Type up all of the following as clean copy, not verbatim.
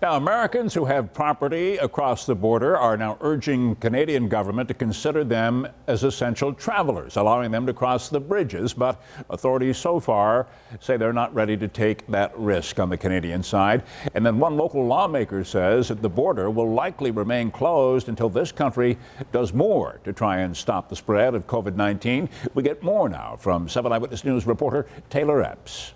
Now, Americans who have property across the border are now urging Canadian government to consider them as essential travelers, allowing them to cross the bridges. But authorities so far say they're not ready to take that risk on the Canadian side. And then one local lawmaker says that the border will likely remain closed until this country does more to try and stop the spread of COVID-19. We get more now from 7 Eyewitness News reporter Taylor Epps.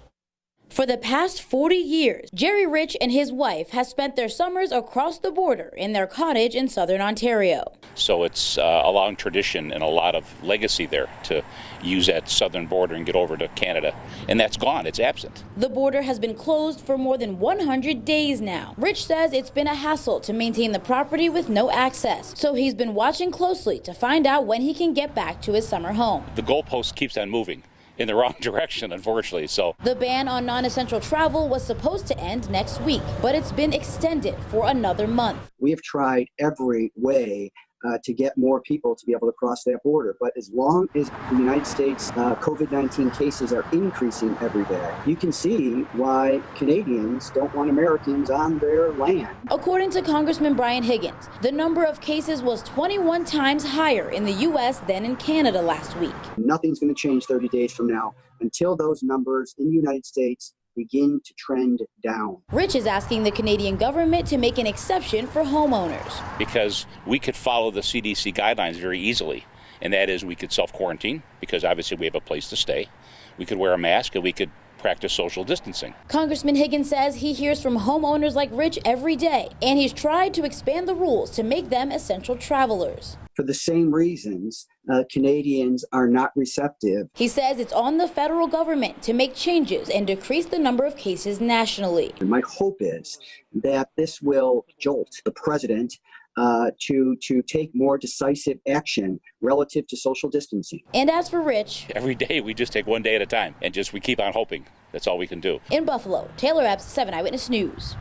For the past 40 years, Jerry Rich and his wife have spent their summers across the border in their cottage in southern Ontario. So it's a long tradition and a lot of legacy there to use that southern border and get over to Canada. And that's gone. It's absent. The border has been closed for more than 100 days now. Rich says it's been a hassle to maintain the property with no access. So he's been watching closely to find out when he can get back to his summer home. The goalpost keeps on moving in the wrong direction, unfortunately. So the ban on non-essential travel was supposed to end next week, but it's been extended for another month. We have tried every way to get more people to be able to cross that border. But as long as the United States COVID-19 cases are increasing every day, you can see why Canadians don't want Americans on their land. According to Congressman Brian Higgins, the number of cases was 21 times higher in the U.S. than in Canada last week. Nothing's going to change 30 days from now until those numbers in the United States begin to trend down. Rich is asking the Canadian government to make an exception for homeowners. Because we could follow the CDC guidelines very easily, and that is we could self-quarantine because obviously we have a place to stay. We could wear a mask and we could practice social distancing. Congressman Higgins says he hears from homeowners like Rich every day, and he's tried to expand the rules to make them essential travelers. For the same reasons, Canadians are not receptive. He says it's on the federal government to make changes and decrease the number of cases nationally. And my hope is that this will jolt the president to take more decisive action relative to social distancing. And as for Rich, every day we just take one day at a time and we keep on hoping. That's all we can do. In Buffalo, Taylor Epps, 7 Eyewitness News.